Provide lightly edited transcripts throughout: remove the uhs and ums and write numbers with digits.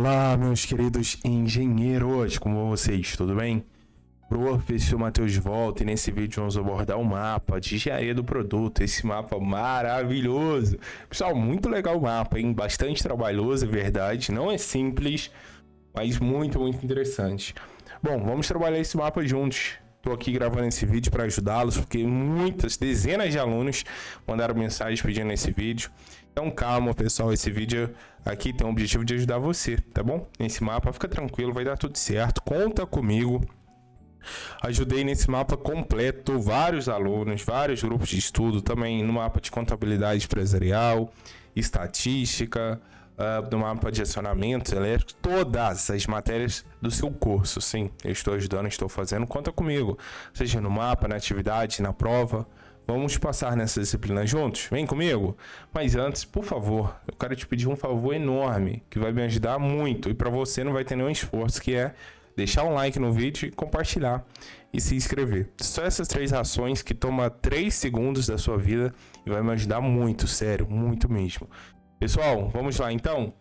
Olá, meus queridos engenheiros, como vão vocês? Tudo bem? Professor Matheus de volta e nesse vídeo vamos abordar o mapa de engenharia do produto, esse mapa maravilhoso. Pessoal, muito legal o mapa, hein? Bastante trabalhoso, é verdade, não é simples, mas muito interessante. Bom, vamos trabalhar esse mapa juntos. Estou aqui gravando esse vídeo para ajudá-los, porque dezenas de alunos mandaram mensagem pedindo esse vídeo. Então calma, pessoal, esse vídeo aqui tem o objetivo de ajudar você, tá bom? Nesse mapa, fica tranquilo, vai dar tudo certo, conta comigo. Ajudei nesse mapa completo vários alunos, vários grupos de estudo, também no mapa de contabilidade empresarial, estatística, no mapa de acionamentos elétricos, todas as matérias do seu curso. Sim, eu estou ajudando, estou fazendo, conta comigo, seja no mapa, na atividade, na prova. Vamos passar nessa disciplina juntos? Vem comigo? Mas antes, por favor, eu quero te pedir um favor enorme, que vai me ajudar muito, e para você não vai ter nenhum esforço, que é deixar um like no vídeo e compartilhar e se inscrever. Só essas 3 ações que toma 3 segundos da sua vida e vai me ajudar muito, sério, muito mesmo. Pessoal, vamos lá então?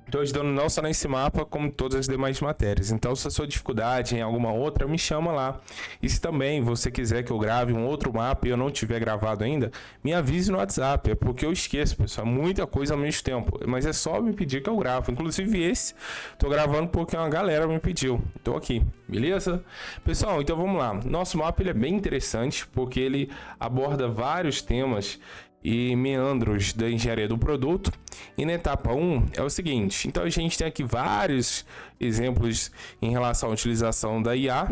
Estou ajudando não só nesse mapa, como todas as demais matérias. Então, se a sua dificuldade em alguma outra, me chama lá. E se também você quiser que eu grave um outro mapa e eu não tiver gravado ainda, me avise no WhatsApp. É porque eu esqueço, pessoal, muita coisa ao mesmo tempo. Mas é só me pedir que eu gravo. Inclusive esse, estou gravando porque uma galera me pediu. Estou aqui, beleza? Pessoal, então vamos lá. Nosso mapa ele é bem interessante, porque ele aborda vários temas e meandros da engenharia do produto. E na etapa 1 é o seguinte, então a gente tem aqui vários exemplos em relação à utilização da IA.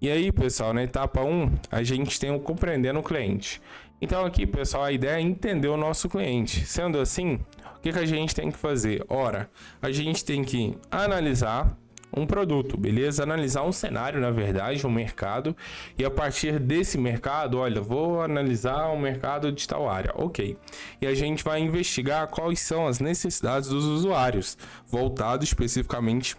E aí, pessoal, na etapa 1 a gente tem o compreendendo o cliente. Então aqui, pessoal, a ideia é entender o nosso cliente. Sendo assim, o que a gente tem que fazer? Ora, a gente tem que analisar um produto, beleza? Analisar um cenário, na verdade, um mercado, e a partir desse mercado, olha, vou analisar um mercado de tal área, ok. E a gente vai investigar quais são as necessidades dos usuários, voltado especificamente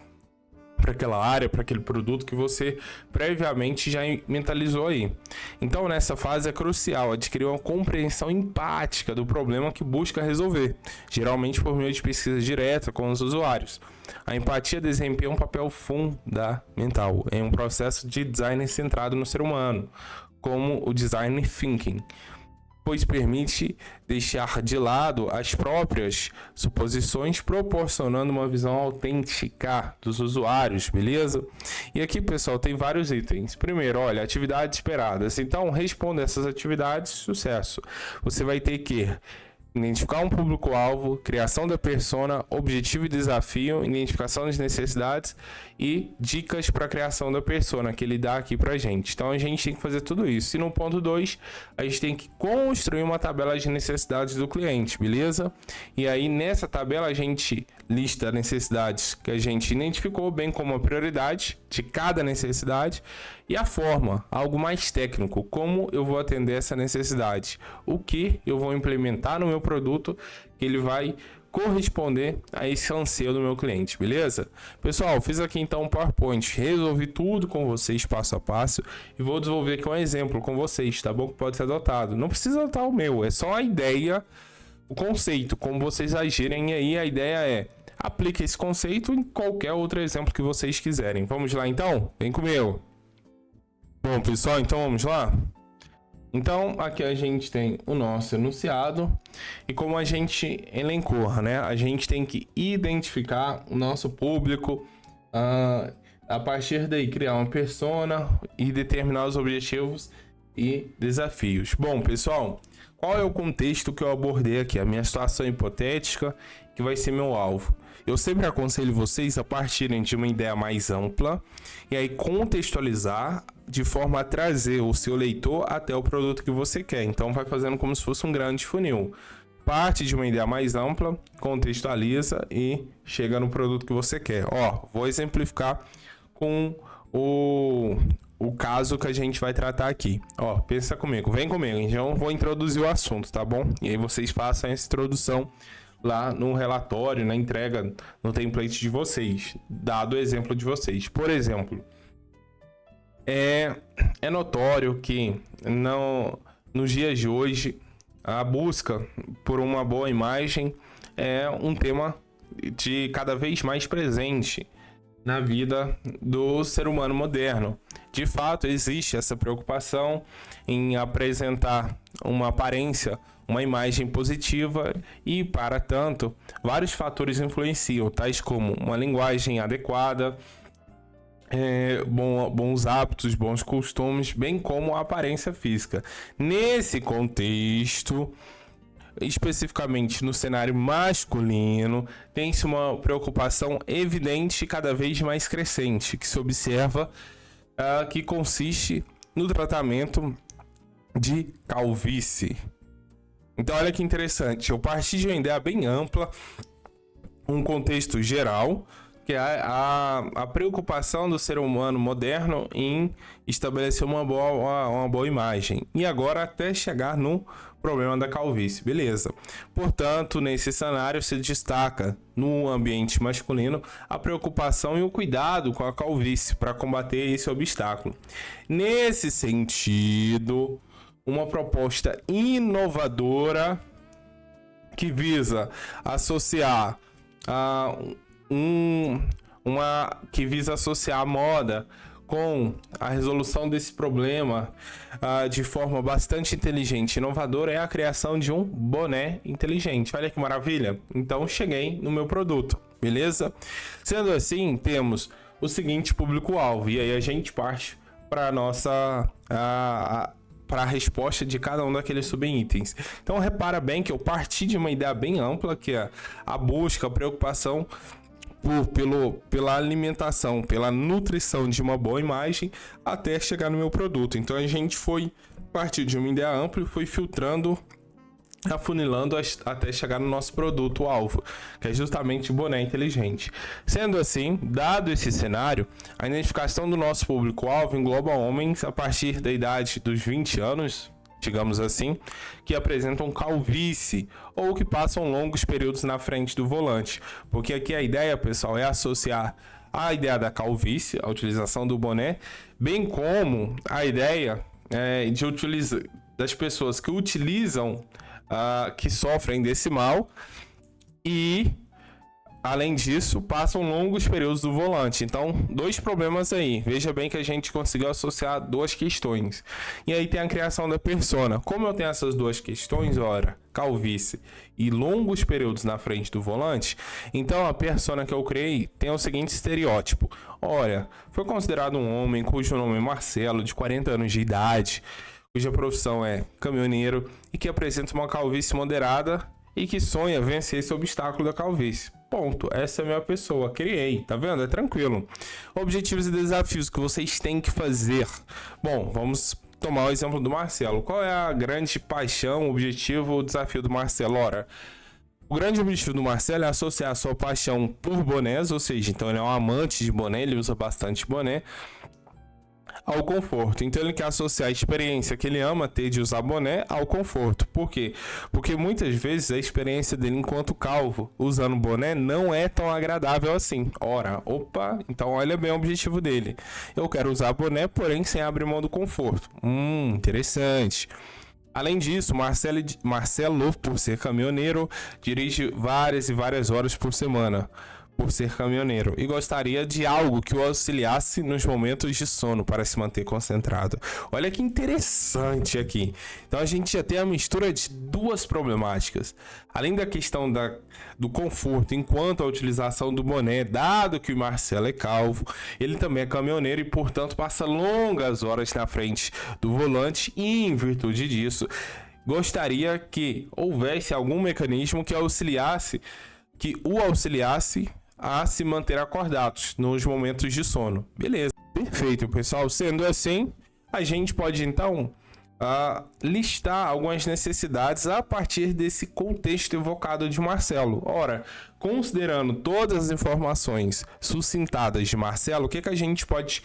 para aquela área, para aquele produto que você previamente já mentalizou aí. Então, nessa fase é crucial adquirir uma compreensão empática do problema que busca resolver, geralmente por meio de pesquisa direta com os usuários. A empatia desempenha um papel fundamental em um processo de design centrado no ser humano, como o design thinking, pois permite deixar de lado as próprias suposições, proporcionando uma visão autêntica dos usuários, beleza? E aqui, pessoal, tem vários itens. Primeiro, olha, atividades esperadas. Então, responda essas atividades, sucesso. Você vai ter que identificar um público-alvo, criação da persona, objetivo e desafio, identificação das necessidades e dicas para a criação da persona que ele dá aqui pra gente. Então a gente tem que fazer tudo isso. E no ponto 2, a gente tem que construir uma tabela de necessidades do cliente, beleza? E aí nessa tabela a gente lista necessidades que a gente identificou, bem como a prioridade de cada necessidade e a forma, algo mais técnico, como eu vou atender essa necessidade, o que eu vou implementar no meu produto que ele vai corresponder a esse anseio do meu cliente, beleza? Pessoal, fiz aqui então um PowerPoint, resolvi tudo com vocês passo a passo e vou desenvolver aqui um exemplo com vocês, tá bom? Que pode ser adotado. Não precisa adotar o meu, é só a ideia, o conceito, como vocês agirem, e aí a ideia é aplique esse conceito em qualquer outro exemplo que vocês quiserem. Vamos lá então? Vem comigo! Bom, pessoal, então vamos lá? Então, aqui a gente tem o nosso enunciado e como a gente elencou, né? A gente tem que identificar o nosso público, a partir daí criar uma persona e determinar os objetivos e desafios. Bom, pessoal, qual é o contexto que eu abordei aqui? A minha situação hipotética, que vai ser meu alvo. Eu sempre aconselho vocês a partirem de uma ideia mais ampla e aí contextualizar de forma a trazer o seu leitor até o produto que você quer. Então vai fazendo como se fosse um grande funil. Parte de uma ideia mais ampla, contextualiza e chega no produto que você quer. Ó, vou exemplificar com o caso que a gente vai tratar aqui. Ó, pensa comigo, vem comigo. Então vou introduzir o assunto, tá bom? E aí vocês façam essa introdução lá no relatório, na entrega, no template de vocês, dado o exemplo de vocês. Por exemplo, é notório que nos dias de hoje a busca por uma boa imagem é um tema de cada vez mais presente na vida do ser humano moderno. De fato, existe essa preocupação em apresentar uma aparência, uma imagem positiva e, para tanto, vários fatores influenciam, tais como uma linguagem adequada, bons hábitos, bons costumes, bem como a aparência física. Nesse contexto, especificamente no cenário masculino, tem-se uma preocupação evidente e cada vez mais crescente, que se observa que consiste no tratamento de calvície. Então, olha que interessante, eu parti de uma ideia bem ampla, um contexto geral, que é a preocupação do ser humano moderno em estabelecer uma boa imagem. E agora até chegar no problema da calvície, beleza. Portanto, nesse cenário se destaca no ambiente masculino a preocupação e o cuidado com a calvície para combater esse obstáculo. Nesse sentido, uma proposta inovadora que visa associar a moda com a resolução desse problema de forma bastante inteligente e inovadora é a criação de um boné inteligente. Olha que maravilha! Então cheguei no meu produto, beleza? Sendo assim, temos o seguinte público-alvo, e aí a gente parte para a nossa para a resposta de cada um daqueles subitens. Então repara bem que eu parti de uma ideia bem ampla, que é a busca, a preocupação pela alimentação, pela nutrição de uma boa imagem, até chegar no meu produto. Então a gente foi partir de uma ideia ampla e foi filtrando, afunilando até chegar no nosso produto-alvo, que é justamente o boné inteligente. Sendo assim, dado esse cenário, a identificação do nosso público-alvo engloba homens a partir da idade dos 20 anos, digamos assim, que apresentam calvície ou que passam longos períodos na frente do volante. Porque aqui a ideia, pessoal, é associar a ideia da calvície, a utilização do boné, bem como a ideia das pessoas que utilizam, que sofrem desse mal e, além disso, passam longos períodos do volante. Então, dois problemas aí. Veja bem que a gente conseguiu associar duas questões. E aí tem a criação da persona. Como eu tenho essas duas questões, ora, calvície e longos períodos na frente do volante, então a persona que eu criei tem o seguinte estereótipo. Olha, foi considerado um homem cujo nome é Marcelo, de 40 anos de idade, cuja profissão é caminhoneiro e que apresenta uma calvície moderada e que sonha vencer esse obstáculo da calvície. Ponto. Essa é a minha pessoa. Criei. Tá vendo? É tranquilo. Objetivos e desafios que vocês têm que fazer. Bom, vamos tomar o exemplo do Marcelo. Qual é a grande paixão, objetivo ou desafio do Marcelo? Ora, o grande objetivo do Marcelo é associar a sua paixão por bonés, ou seja, então ele é um amante de boné, ele usa bastante boné, ao conforto. Então ele quer associar a experiência que ele ama ter de usar boné ao conforto. Por quê? Porque muitas vezes a experiência dele enquanto calvo usando boné não é tão agradável assim. Ora, então olha bem o objetivo dele. Eu quero usar boné, porém sem abrir mão do conforto. Interessante. Além disso, Marcelo, por ser caminhoneiro, dirige várias e várias horas por semana, por ser caminhoneiro, e gostaria de algo que o auxiliasse nos momentos de sono para se manter concentrado. Olha que interessante aqui. Então a gente já tem a mistura de duas problemáticas. Além da questão do conforto enquanto a utilização do boné, dado que o Marcelo é calvo, ele também é caminhoneiro e, portanto, passa longas horas na frente do volante e, em virtude disso, gostaria que houvesse algum mecanismo que o auxiliasse a se manter acordados nos momentos de sono. Beleza, perfeito, pessoal. Sendo assim, a gente pode então listar algumas necessidades a partir desse contexto evocado de Marcelo. Ora, considerando todas as informações sucintadas de Marcelo, o que a gente pode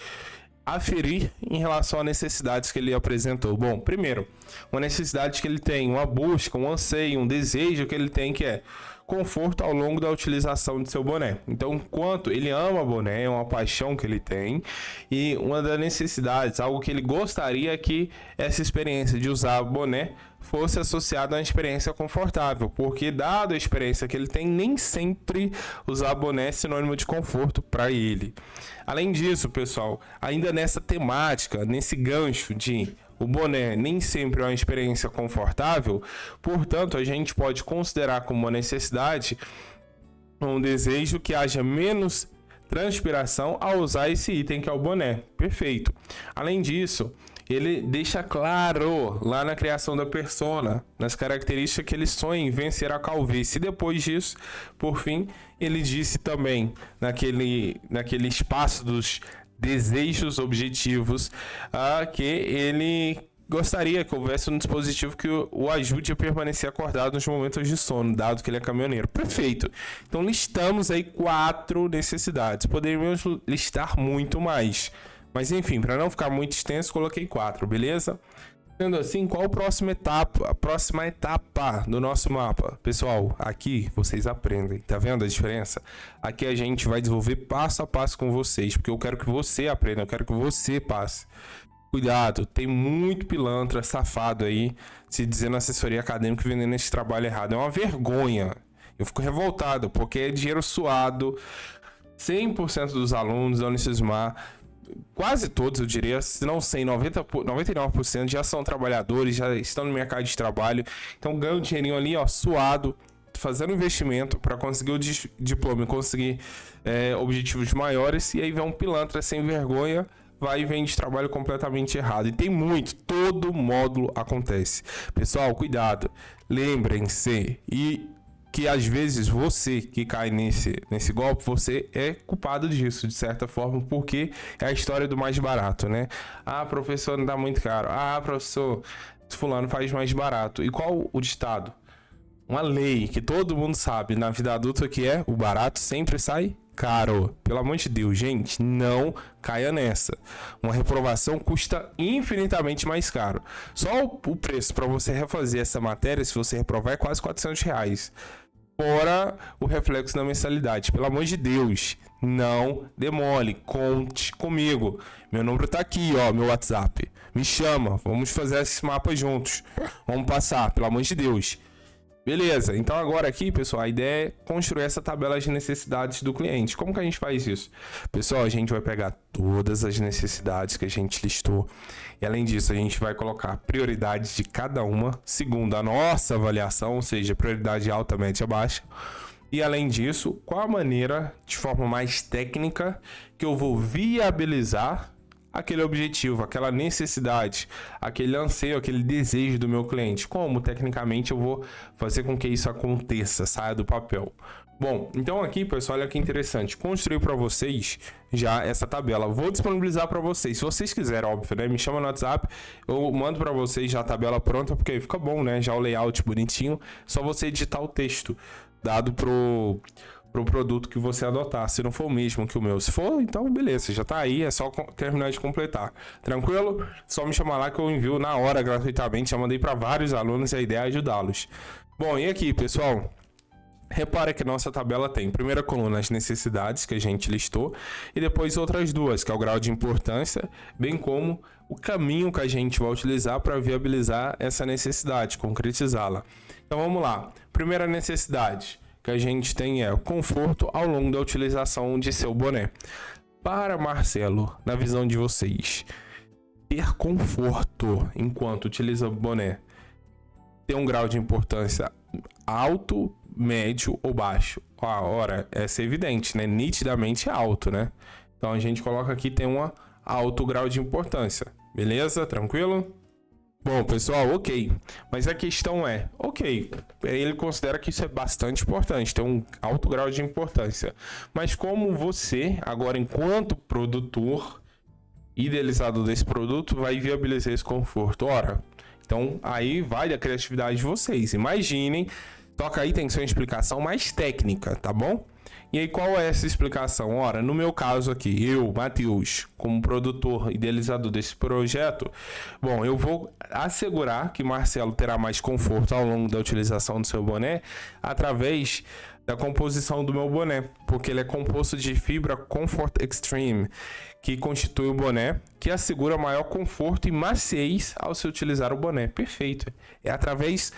aferir em relação a necessidades que ele apresentou? Bom, primeiro, uma necessidade que ele tem, uma busca, um anseio, um desejo que ele tem, que é conforto ao longo da utilização de seu boné. Então, enquanto ele ama boné, é uma paixão que ele tem, e uma das necessidades, algo que ele gostaria, é que essa experiência de usar boné fosse associado a uma experiência confortável, porque dado a experiência que ele tem, nem sempre usar boné é sinônimo de conforto para ele. Além disso, pessoal, ainda nessa temática, nesse gancho de o boné nem sempre é uma experiência confortável, portanto, a gente pode considerar como uma necessidade um desejo que haja menos transpiração ao usar esse item que é o boné. Perfeito. Além disso, ele deixa claro lá na criação da persona, nas características que ele sonha em vencer a calvície. E depois disso, por fim, ele disse também naquele espaço dos desejos objetivos que ele gostaria que houvesse um dispositivo que o ajude a permanecer acordado nos momentos de sono, dado que ele é caminhoneiro. Perfeito. Então listamos aí 4 necessidades. Poderíamos listar muito mais. Mas enfim, para não ficar muito extenso, coloquei 4, beleza? Sendo assim, qual a próxima etapa do nosso mapa? Pessoal, aqui vocês aprendem, tá vendo a diferença? Aqui a gente vai desenvolver passo a passo com vocês, porque eu quero que você aprenda, eu quero que você passe. Cuidado, tem muito pilantra safado aí se dizendo assessoria acadêmica e vendendo esse trabalho errado. É uma vergonha. Eu fico revoltado, porque é dinheiro suado. 100% dos alunos da Unicesumar, quase todos, eu diria, se não 100, 99% já são trabalhadores, já estão no mercado de trabalho. Então ganham um dinheirinho ali, ó, suado, fazendo investimento para conseguir o diploma e conseguir objetivos maiores. E aí vem um pilantra sem vergonha, vai e vende trabalho completamente errado. E tem muito, todo módulo acontece. Pessoal, cuidado, lembrem-se que às vezes você que cai nesse golpe, você é culpado disso, de certa forma, porque é a história do mais barato, né? Ah, professor, não dá muito caro. Ah, professor, fulano faz mais barato. E qual o ditado? Uma lei que todo mundo sabe na vida adulta que é: o barato sempre sai caro. Pelo amor de Deus, gente, não caia nessa. Uma reprovação custa infinitamente mais caro. Só o preço para você refazer essa matéria, se você reprovar, é quase R$400. Fora o reflexo da mensalidade. Pelo amor de Deus, não demole. Conte comigo. Meu número tá aqui, ó, meu WhatsApp. Me chama, vamos fazer esse mapa juntos. Vamos passar, pelo amor de Deus. Beleza, então agora aqui, pessoal, a ideia é construir essa tabela de necessidades do cliente. Como que a gente faz isso? Pessoal, a gente vai pegar todas as necessidades que a gente listou e, além disso, a gente vai colocar prioridades de cada uma, segundo a nossa avaliação, ou seja, prioridade alta, média, baixa. E, além disso, qual a maneira, de forma mais técnica, que eu vou viabilizar aquele objetivo, aquela necessidade, aquele anseio, aquele desejo do meu cliente. Como, tecnicamente, eu vou fazer com que isso aconteça, saia do papel. Bom, então aqui, pessoal, olha que interessante. Construí para vocês já essa tabela. Vou disponibilizar para vocês. Se vocês quiserem, óbvio, né? Me chama no WhatsApp. Eu mando para vocês já a tabela pronta, porque aí fica bom, né? Já o layout bonitinho. Só você editar o texto dado pro produto que você adotar, se não for o mesmo que o meu. Se for, então beleza, já tá aí, é só terminar de completar. Tranquilo? Só me chamar lá que eu envio na hora gratuitamente. Já mandei para vários alunos e a ideia é ajudá-los. Bom, e aqui, pessoal, repara que nossa tabela tem primeira coluna as necessidades que a gente listou e depois outras duas, que é o grau de importância, bem como o caminho que a gente vai utilizar para viabilizar essa necessidade, concretizá-la. Então vamos lá. Primeira necessidade que a gente tem é o conforto ao longo da utilização de seu boné. Para Marcelo, na visão de vocês, ter conforto enquanto utiliza o boné tem um grau de importância alto, médio ou baixo? Ora, essa é evidente, né? Nitidamente alto, né? Então a gente coloca aqui, tem um alto grau de importância. Beleza? Tranquilo? Bom, pessoal, ok. Mas a questão é, ok, ele considera que isso é bastante importante, tem um alto grau de importância. Mas como você, agora enquanto produtor, idealizador desse produto, vai viabilizar esse conforto? Ora, então aí vai da criatividade de vocês. Imaginem, toca aí, tem que ser uma explicação mais técnica, tá bom? E aí, qual é essa explicação? Ora, no meu caso aqui, eu, Matheus, como produtor idealizador desse projeto, bom, eu vou assegurar que Marcelo terá mais conforto ao longo da utilização do seu boné através da composição do meu boné, porque ele é composto de fibra Comfort Extreme, que constitui o boné, que assegura maior conforto e maciez ao se utilizar o boné. Perfeito. É através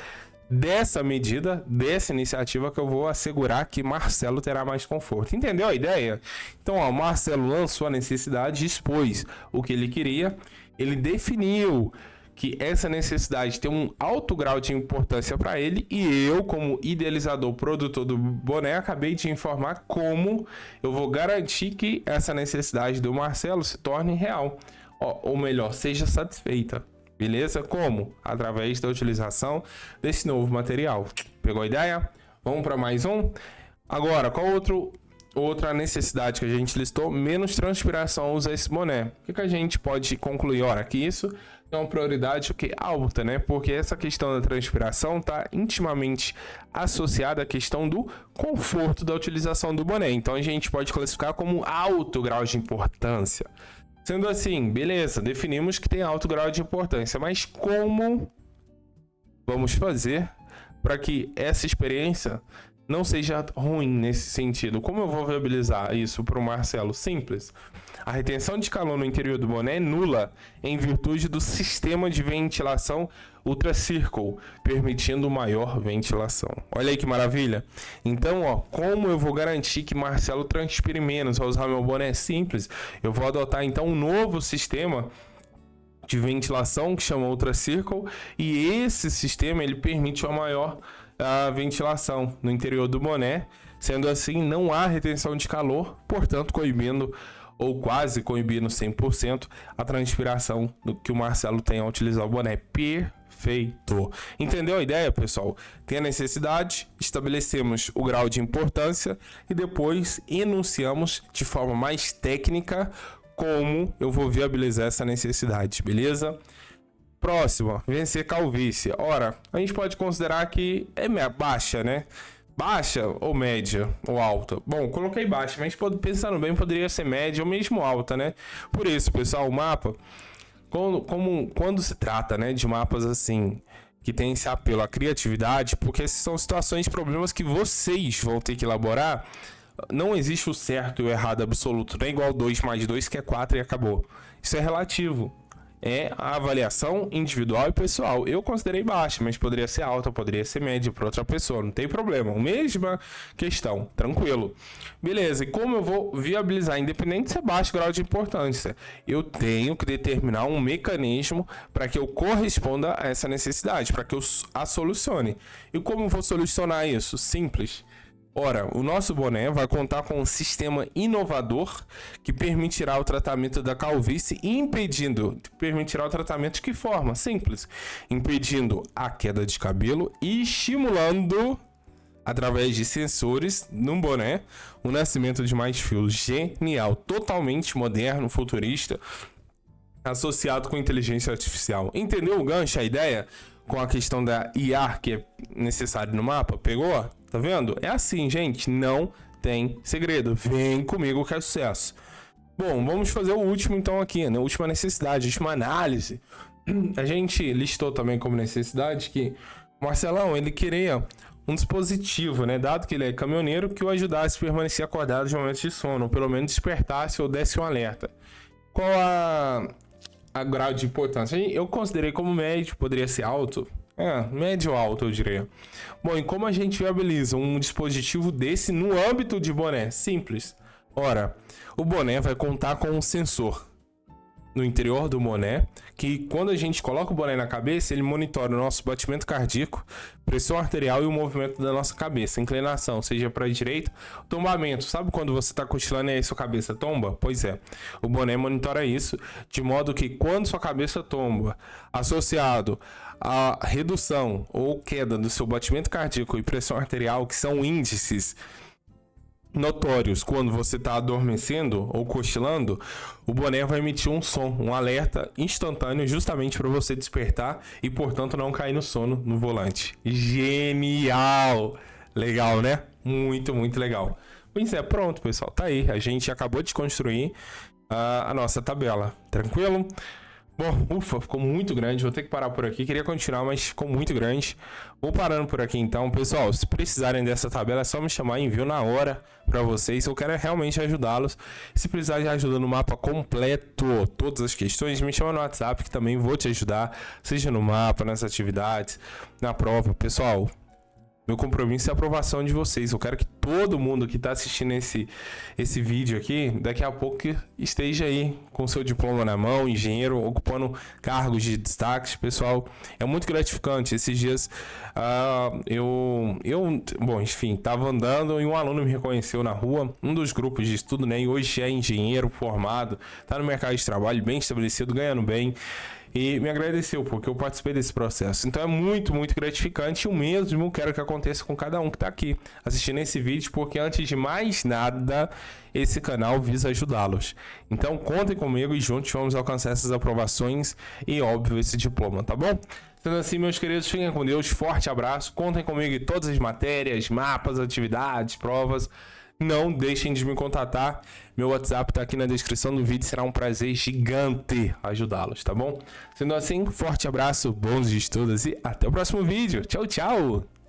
dessa medida, dessa iniciativa, que eu vou assegurar que Marcelo terá mais conforto. Entendeu a ideia? Então, ó, Marcelo lançou a necessidade, expôs o que ele queria, ele definiu que essa necessidade tem um alto grau de importância para ele, e eu, como idealizador, produtor do boné, acabei de informar como eu vou garantir que essa necessidade do Marcelo se torne real, ou melhor, seja satisfeita. Beleza? Como? Através da utilização desse novo material. Pegou a ideia? Vamos para mais um? Agora, qual outra necessidade que a gente listou? Menos transpiração ao usar esse boné. O que a gente pode concluir? Ora, que isso é uma prioridade alta, né? Porque essa questão da transpiração está intimamente associada à questão do conforto da utilização do boné. Então a gente pode classificar como alto grau de importância. Sendo assim, beleza, definimos que tem alto grau de importância, mas como vamos fazer para que essa experiência não seja ruim nesse sentido? Como eu vou viabilizar isso para o Marcelo? Simples. A retenção de calor no interior do boné é nula em virtude do sistema de ventilação Ultra Circle, permitindo maior ventilação. Olha aí que maravilha. Então, ó, como eu vou garantir que Marcelo transpire menos ao usar meu boné? Simples. Eu vou adotar então um novo sistema de ventilação que chama Ultra Circle, e esse sistema ele permite uma maior ventilação no interior do boné. Sendo assim, não há retenção de calor, portanto, coibindo ou quase coibindo 100% a transpiração do que o Marcelo tem ao utilizar o boné. Perfeito. Entendeu a ideia, pessoal? Tem a necessidade, estabelecemos o grau de importância e depois enunciamos de forma mais técnica como eu vou viabilizar essa necessidade, beleza? Próxima, vencer calvície. Ora, a gente pode considerar que é baixa, né? Baixa ou média ou alta? Bom, coloquei baixa, mas pensando bem, poderia ser média ou mesmo alta, né? Por isso, pessoal, o mapa, quando se trata, né, de mapas assim, que tem esse apelo à criatividade, porque são situações, problemas que vocês vão ter que elaborar, não existe o certo e o errado absoluto, não é igual 2 mais 2 que é 4 e acabou. Isso é relativo. É a avaliação individual e pessoal. Eu considerei baixa, mas poderia ser alta, poderia ser média para outra pessoa, não tem problema. Mesma questão, tranquilo. Beleza, e como eu vou viabilizar, independente se é baixo grau de importância, eu tenho que determinar um mecanismo para que eu corresponda a essa necessidade, para que eu a solucione. E como eu vou solucionar isso? Simples. Ora, o nosso boné vai contar com um sistema inovador que permitirá o tratamento da calvície, permitirá o tratamento de que forma? Simples, impedindo a queda de cabelo e estimulando, através de sensores no boné, o nascimento de mais fios. Genial, totalmente moderno, futurista, associado com inteligência artificial. Entendeu o gancho, a ideia? Com a questão da IA que é necessário no mapa, pegou? Tá vendo? É assim, gente, não tem segredo. Vem comigo que é sucesso. Bom, vamos fazer o último então aqui, né? Última necessidade, última análise. A gente listou também como necessidade que o Marcelão, ele queria um dispositivo, né? Dado que ele é caminhoneiro, que o ajudasse a permanecer acordado nos momentos de sono, ou pelo menos despertasse ou desse um alerta. Qual a grau de importância? Eu considerei como médio, poderia ser alto. Médio ou alto, eu diria. Bom, e como a gente viabiliza um dispositivo desse no âmbito de boné? Simples. Ora, o boné vai contar com um sensor no interior do boné, que quando a gente coloca o boné na cabeça, ele monitora o nosso batimento cardíaco, pressão arterial e o movimento da nossa cabeça, inclinação, seja para a direita, tombamento. Sabe quando você está cochilando e aí sua cabeça tomba? Pois é, o boné monitora isso, de modo que quando sua cabeça tomba, associado à redução ou queda do seu batimento cardíaco e pressão arterial, que são índices notórios quando você está adormecendo ou cochilando, o boné vai emitir um som, um alerta instantâneo, justamente para você despertar e, portanto, não cair no sono no volante. Genial! Legal, né? Muito, muito legal. Pois é, pronto, pessoal. Tá aí. A gente acabou de construir a nossa tabela. Tranquilo? Bom, ufa, ficou muito grande. Vou ter que parar por aqui. Queria continuar, mas ficou muito grande. Vou parando por aqui então. Pessoal, se precisarem dessa tabela, é só me chamar e envio na hora para vocês. Eu quero realmente ajudá-los. Se precisar de ajuda no mapa completo, todas as questões, me chama no WhatsApp que também vou te ajudar. Seja no mapa, nas atividades, na prova. Pessoal, meu compromisso é a aprovação de vocês. Eu quero que todo mundo que está assistindo esse vídeo aqui, daqui a pouco esteja aí com seu diploma na mão, engenheiro, ocupando cargos de destaque. Pessoal, é muito gratificante. Esses dias, bom, enfim, estava andando e um aluno me reconheceu na rua, um dos grupos de estudo, né? E hoje é engenheiro formado, está no mercado de trabalho, bem estabelecido, ganhando bem. E me agradeceu, porque eu participei desse processo. Então é muito, muito gratificante. E o mesmo quero que aconteça com cada um que está aqui assistindo esse vídeo, porque antes de mais nada, esse canal visa ajudá-los. Então contem comigo e juntos vamos alcançar essas aprovações e, óbvio, esse diploma, tá bom? Sendo assim, meus queridos, fiquem com Deus. Forte abraço. Contem comigo em todas as matérias, mapas, atividades, provas. Não deixem de me contatar. Meu WhatsApp tá aqui na descrição do vídeo. Será um prazer gigante ajudá-los, tá bom? Sendo assim, forte abraço, bons estudos e até o próximo vídeo. Tchau, tchau!